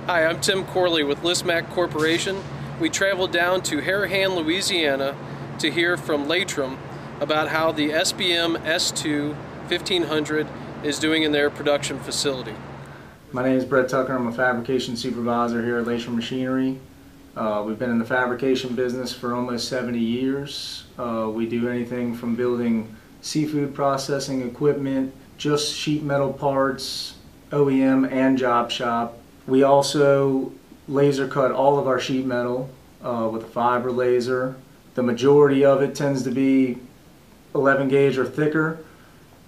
Hi, I'm Tim Corley with Lissmac Corporation. We traveled down to Harahan, Louisiana to hear from Laitram about how the SBM-S2 1500 is doing in their production facility. My name is Brett Tucker. I'm a fabrication supervisor here at Laitram Machinery. We've been in the fabrication business for almost 70 years. We do anything from building seafood processing equipment, just sheet metal parts, OEM and job shop. We also laser cut all of our sheet metal with a fiber laser. The majority of it tends to be 11 gauge or thicker,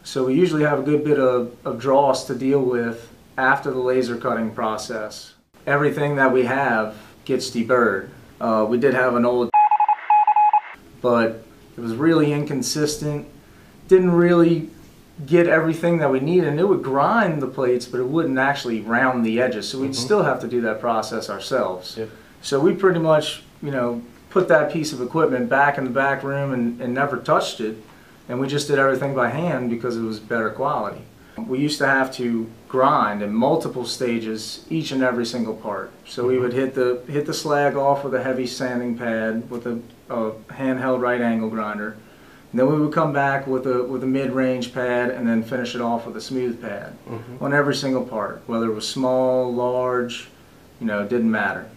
so we usually have a good bit of dross to deal with after the laser cutting process. Everything that we have gets deburred. We did have an old, but it was really inconsistent, didn't really get everything that we needed, and it would grind the plates, but it wouldn't actually round the edges, so we'd still have to do that process ourselves. Yep. So we pretty much, put that piece of equipment back in the back room and never touched it, and we just did everything by hand because it was better quality. We used to have to grind in multiple stages each and every single part. So we would hit the slag off with a heavy sanding pad with a handheld right angle grinder. And then we would come back with a mid-range pad and then finish it off with a smooth pad on every single part, whether it was small, large, it didn't matter.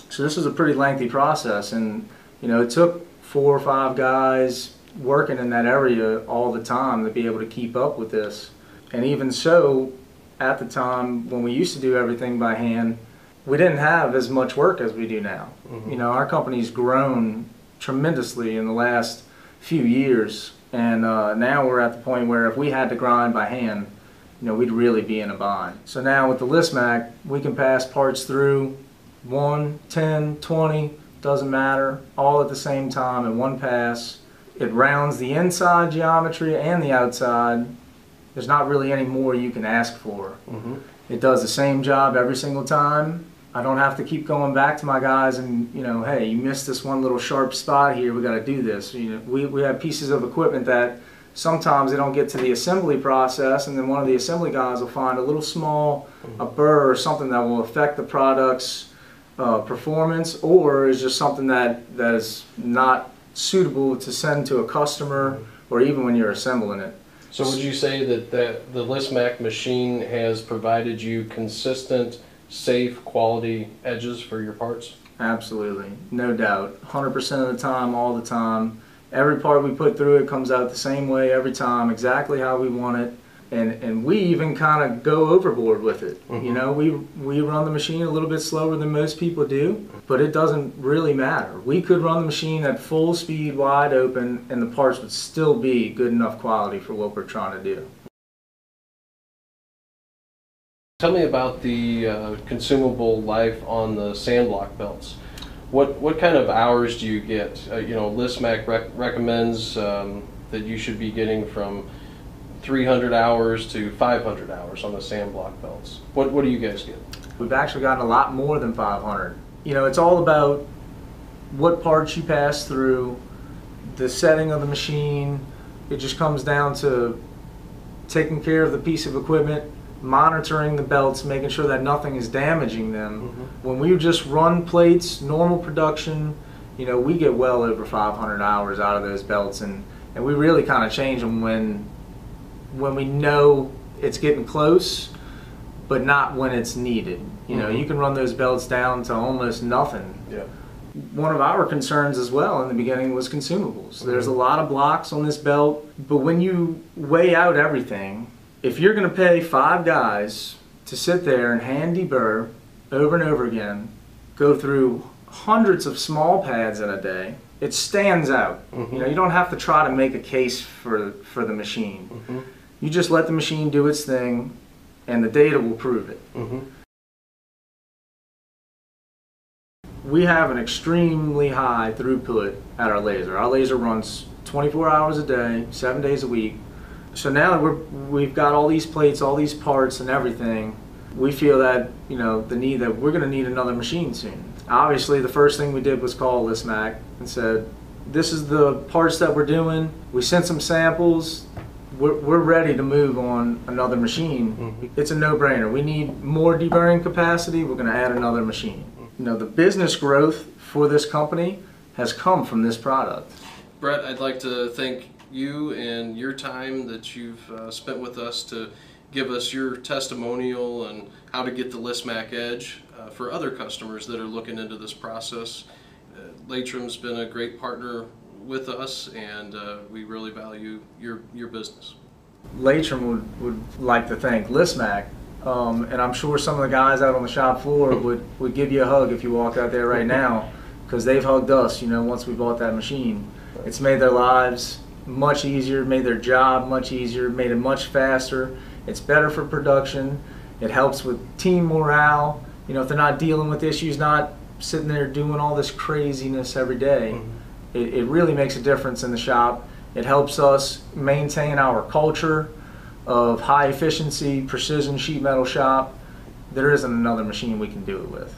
So this was a pretty lengthy process, and it took 4 or 5 guys working in that area all the time to be able to keep up with this. And even so, at the time when we used to do everything by hand, we didn't have as much work as we do now. Our company's grown tremendously in the last few years, and now we're at the point where if we had to grind by hand, we'd really be in a bind. So now with the Lissmac, we can pass parts through 1, 10, 20, doesn't matter, all at the same time in one pass. It rounds the inside geometry and the outside. There's not really any more you can ask for. It does the same job every single time. I don't have to keep going back to my guys and, hey, you missed this one little sharp spot here, we got to do this. We have pieces of equipment that sometimes they don't get to the assembly process, and then one of the assembly guys will find a little small a burr or something that will affect the product's performance, or is just something that is not suitable to send to a customer or even when you're assembling it. So would you say that the Lissmac machine has provided you consistent, safe, quality edges for your parts? Absolutely, no doubt. 100% of the time, all the time. Every part we put through it comes out the same way every time, exactly how we want it. And we even kind of go overboard with it. We run the machine a little bit slower than most people do, but it doesn't really matter. We could run the machine at full speed, wide open, and the parts would still be good enough quality for what we're trying to do. Tell me about the consumable life on the sand block belts. What kind of hours do you get? Lissmac recommends that you should be getting from 300 hours to 500 hours on the sand block belts. What do you guys get? We've actually gotten a lot more than 500. It's all about what parts you pass through, the setting of the machine. It just comes down to taking care of the piece of equipment, monitoring the belts, making sure that nothing is damaging them. When we just run plates, normal production, we get well over 500 hours out of those belts, and we really kind of change them when we know it's getting close, but not when it's needed. You can run those belts down to almost nothing. Yeah. One of our concerns as well in the beginning was consumables. There's a lot of blocks on this belt, but when you weigh out everything, if you're going to pay 5 guys to sit there and hand deburr over and over again, go through hundreds of small pads in a day, it stands out. You don't have to try to make a case for the machine. You just let the machine do its thing, and the data will prove it. We have an extremely high throughput at our laser. Our laser runs 24 hours a day, 7 days a week. So now that we've got all these plates, all these parts and everything, we feel that, that we're going to need another machine soon. Obviously, the first thing we did was call Lissmac and said, this is the parts that we're doing. We sent some samples. we're ready to move on another machine. It's a no-brainer. We need more deburring capacity. We're going to add another machine. You know, the business growth for this company has come from this product. Brett, I'd like to thank you and your time that you've spent with us to give us your testimonial and how to get the Lissmac Edge for other customers that are looking into this process. Laitram's been a great partner with us, and we really value your business. Laitram would like to thank Lissmac, and I'm sure some of the guys out on the shop floor would give you a hug if you walked out there right now, because they've hugged us, you know, once we bought that machine. It's made their lives much easier, made their job much easier, made it much faster. It's better for production. It helps with team morale. You know, if they're not dealing with issues, not sitting there doing all this craziness every day, it really makes a difference in the shop. It helps us maintain our culture of high efficiency, precision sheet metal shop. There isn't another machine we can do it with.